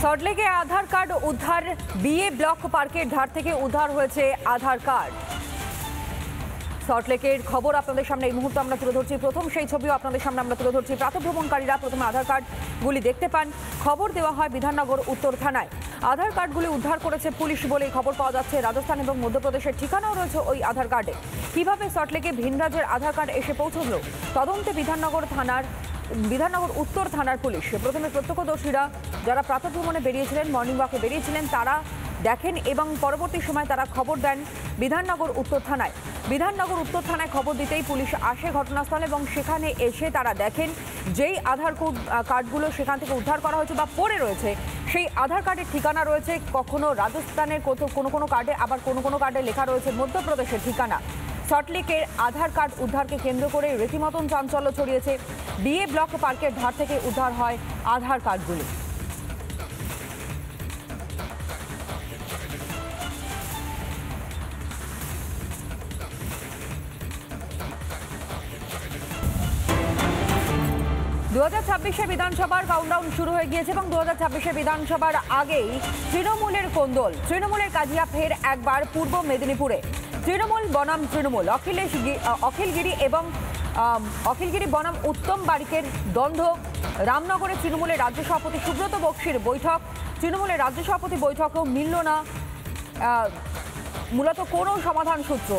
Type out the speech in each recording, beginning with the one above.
সল্টলেকে আধার card উদ্ধার। BA block পার্কের ধার থেকে উদ্ধার হয়েছে আধার কার্ড। সল্টলেকের খবর আপনাদের সামনে এই মুহূর্তে আমরা তুলে ধরছি। প্রথম সেই ছবিও আপনাদের সামনে আমরা তুলে ধরছি। প্রাতঃভ্রমণকারীরা প্রথমে আধার কার্ডগুলি দেখতে পান। খবর দেওয়া হয় বিধাননগর উত্তর থানায়। আধার কার্ডগুলি উদ্ধার করেছে পুলিশ বলেই খবর পাওয়া যাচ্ছে। রাজস্থান এবং মধ্যপ্রদেশের ঠিকানাও রয়েছে ওই আধার কার্ডে। কিভাবে সল্টলেকে ভিন রাজ্যের আধার কার্ড এসে পৌঁছল তদন্তে বিধাননগর উত্তর থানার পুলিশ। প্রথমে প্রত্যক্ষদর্শীরা যারা প্রাতঃভ্রমণে বেরিয়েছিলেন, মর্নিং ওয়াকে বেরিয়েছিলেন, তারা দেখেন এবং পরবর্তী সময় তারা খবর দেন বিধাননগর উত্তর থানায়। বিধাননগর উত্তর থানায় খবর দিতেই পুলিশ আসে ঘটনাস্থলে এবং সেখানে এসে তারা দেখেন যেই আধার কার্ডগুলো সেখান থেকে উদ্ধার করা হয়েছে বা পড়ে রয়েছে, সেই আধার কার্ডের ঠিকানা রয়েছে কখনো রাজস্থানের, কোনো কার্ডে, আবার কোনো কার্ডে লেখা রয়েছে মধ্যপ্রদেশের ঠিকানা। সল্টলেকের আধার কার্ড উদ্ধারকে কেন্দ্র করে রীতিমতন চাঞ্চল্য ছড়িয়েছে। বিএ ব্লক পার্কের ধার থেকে উদ্ধার হয় আধার কার্ডগুলি। বিধানসভার কাউন্টডাউন শুরু হয়ে গিয়েছে এবং 2026 বিধানসভার আগেই তৃণমূলের কোন্দল। তৃণমূলের কাজিয়া ফের একবার পূর্ব মেদিনীপুরে। তৃণমূল বনাম তৃণমূল, অখিলগিরি বনাম উত্তম বারিকের দ্বন্দ্ব। রামনগরে তৃণমূলের রাজ্য সভাপতি সুব্রত বক্সির বৈঠক। তৃণমূলের রাজ্য সভাপতি বৈঠকও মিলল না মূলত কোনো সমাধান সূত্র।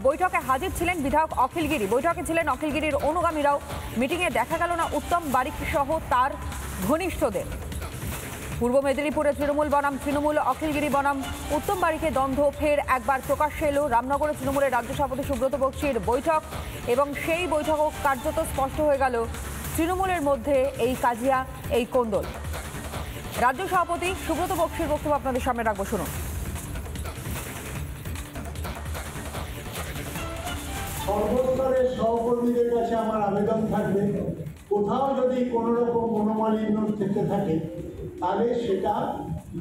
বৈঠকে হাজির ছিলেন বিধায়ক অখিলগিরি, বৈঠকে ছিলেন অখিলগিরির অনুগামীরাও। মিটিংয়ে দেখা গেল না উত্তম বারিক সহ তার ঘনিষ্ঠদের। পূর্ব মেদিনীপুরে তৃণমূল বনাম তৃণমূল, অখিলগিরি বনাম উত্তম বারিকের দ্বন্দ্ব ফের একবার প্রকাশ্যে এলো। রামনগরে তৃণমূলের রাজ্য সভাপতি সুব্রত বক্সির বৈঠক এবং সেই বৈঠকও কার্যত স্পষ্ট হয়ে গেল তৃণমূলের মধ্যে এই কাজিয়া, এই কোন্দল। রাজ্য সভাপতি সুব্রত বক্সির বক্তব্য আপনাদের সামনে রাখবো, শুনুন। সর্বস্তরের সহকর্মীদের কাছে আমার আবেদন থাকবে, কোথাও যদি কোনো রকম মনোমালিন্য থেকে থাকে তাহলে সেটা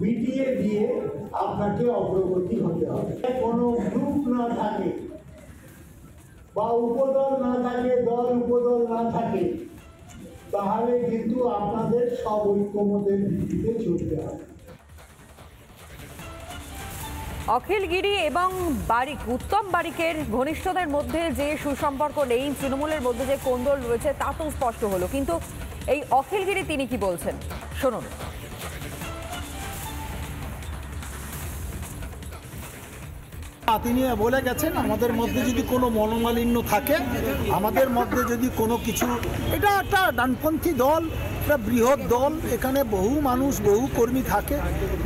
মিটিয়ে দিয়ে আপনাকে অগ্রগতি হতে হবে। কোনো গ্রুপ না থাকে বা উপদল না থাকে, দল উপদল না থাকে, তাহলে কিন্তু আপনাদের সব ঐক্যমতের ভিত্তিতে চলতে হবে। অখিলগিরি এবং উত্তম বারিকের ঘনিষ্ঠদের মধ্যে যে সুসম্পর্ক নেই, তৃণমূলের মধ্যে যে কোন্দল রয়েছে তা তো স্পষ্ট হলো, কিন্তু এই অখিলগিরি তিনি কি বলছেন শুনুন। তিনি বলে গেছেন আমাদের মধ্যে যদি কোনো মনোমালিন্য থাকে, আমাদের মধ্যে যদি কোনো কিছু, এটা একটা ডানপন্থী দল, একটা বৃহৎ দল, এখানে বহু মানুষ, বহু কর্মী থাকে,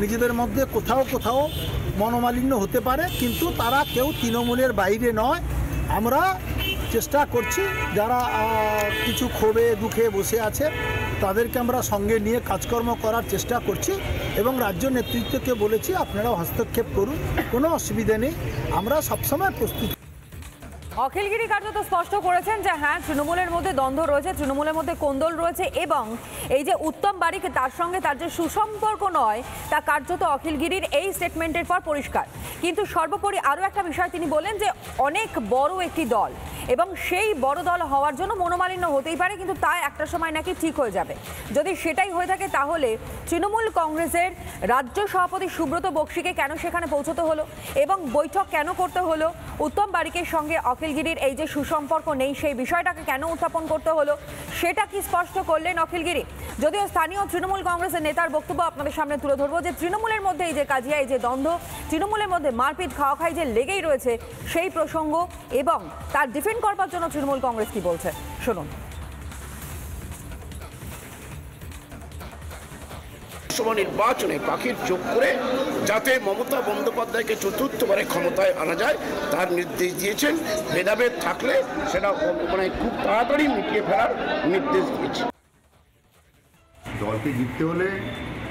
নিজেদের মধ্যে কোথাও মনোমালিন্য হতে পারে, কিন্তু তারা কেউ তৃণমূলের বাইরে নয়। আমরা চেষ্টা করছি যারা কিছু ক্ষোভে দুঃখে বসে আছে তাদেরকে আমরা সঙ্গে নিয়ে কাজকর্ম করার চেষ্টা করছি এবং রাজ্য নেতৃত্বকে বলেছি আপনারাও হস্তক্ষেপ করুন, কোনো অসুবিধা নেই, আমরা সবসময় প্রস্তুত। অখিলগিরি কার্যত স্পষ্ট করেছেন যে হ্যাঁ, তৃণমূলের মধ্যে দ্বন্দ্ব রয়েছে, তৃণমূলের মধ্যে কোন্দল রয়েছে এবং এই যে উত্তম বারিক তার সঙ্গে তার যে সুসম্পর্ক নয় তা কার্যত অখিলগিরির এই স্টেটমেন্টের পর পরিষ্কার। কিন্তু সর্বোপরি আরও একটা বিষয় তিনি বলেন যে অনেক বড় একটি দল এবং সেই বড় দল হওয়ার জন্য মনোমালিন্য হতেই পারে, কিন্তু তা একটা সময় নাকি ঠিক হয়ে যাবে। যদি সেটাই হয়ে থাকে তাহলে তৃণমূল কংগ্রেসের রাজ্য সভাপতি সুব্রত বক্সিকে কেন সেখানে পৌঁছতে হলো এবং বৈঠক কেন করতে হলো, উত্তম বারিকের সঙ্গে অখিলগিরির এই যে সুসম্পর্ক নেই সেই বিষয়টাকে কেন উত্থাপন করতে হলো, সেটা কি স্পষ্ট করলেন অখিলগিরি। যদিও স্থানীয় তৃণমূল কংগ্রেসের নেতার বক্তব্য আপনাদের সামনে তুলে ধরবো যে তৃণমূলের মধ্যে এই যে কাজিয়া, এই যে দ্বন্দ্ব, তৃণমূলের মধ্যে মারপিট খাওয়াখাই যে লেগেই রয়েছে সেই প্রসঙ্গ এবং তার ডিফেন্ড করবার জন্য তৃণমূল কংগ্রেস কি বলছে শুনুন। নির্বাচনে পাখির চোখ করে যাতে মমতা বন্দ্যোপাধ্যায়কে চতুর্থবারে ক্ষমতায় আনা যায় তার নির্দেশ দিয়েছেন। ভেদাভেদ থাকলে সেটা খুব তাড়াতাড়ি মিটিয়ে ফেলার নির্দেশ দিয়েছে। দলকে জিততে হলে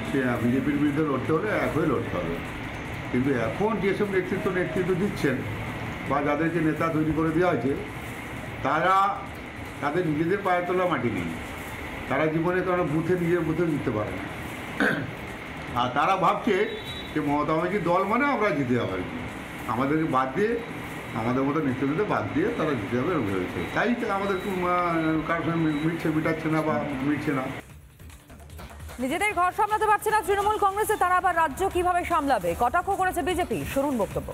সে বিজেপির বিরুদ্ধে লড়তে হলে এক হয়ে লড়তে হবে, কিন্তু এখন যেসব নেতৃত্ব দিচ্ছেন বা যাদেরকে নেতা তৈরি করে দেওয়া হয়েছে তাদের নিজেদের পায়ের তলা মাটি নেই, তারা জীবনে নিজের বুথে জিততে পারে না। আর তারা ভাবছে যে মমতা ব্যানার্জি দল মানে আমরা জিতে যাবো আর কি, আমাদেরকে বাদ দিয়ে, আমাদের মতো নেতৃত্বদের বাদ দিয়ে তারা জিতে যাবে এরকম ভেবেছে। তাই আমাদের কারোর সঙ্গে মিটাচ্ছে না বা মিটছে না। নিজেদের ঘর সামলাতে পারছে না তৃণমূল কংগ্রেসে, তারা আবার রাজ্য কিভাবে সামলাবে কটাক্ষ করেছে বিজেপি। শুনুন বক্তব্য।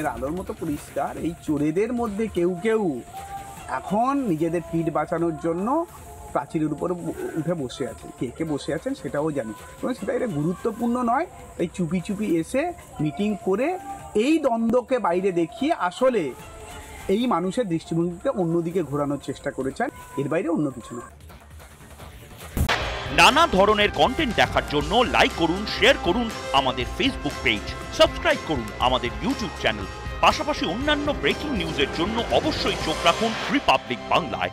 এর আলোর মতো পরিষ্কার, এই চোরেদের মধ্যে কেউ কেউ এখন নিজেদের পিঠ বাঁচানোর জন্য প্রাচীরের উপর উঠে বসে আছে। কে কে বসে আছেন সেটাও জানি, এবং সেটা এটা গুরুত্বপূর্ণ নয়। তাই চুপি চুপি এসে মিটিং করে এই দ্বন্দ্বকে বাইরে দেখিয়ে আসলে এই মানুষের দৃষ্টিভঙ্গিতে অন্যদিকে ঘোরানোর চেষ্টা করেছেন, এর বাইরে অন্য কিছু নয়। নানা ধরনের কন্টেন্ট দেখার জন্য লাইক করুন, শেয়ার করুন আমাদের ফেসবুক পেজ, সাবস্ক্রাইব করুন আমাদের ইউটিউব চ্যানেল। পাশাপাশি অন্যান্য ব্রেকিং নিউজের জন্য অবশ্যই চোখ রাখুন রিপাবলিক বাংলায়।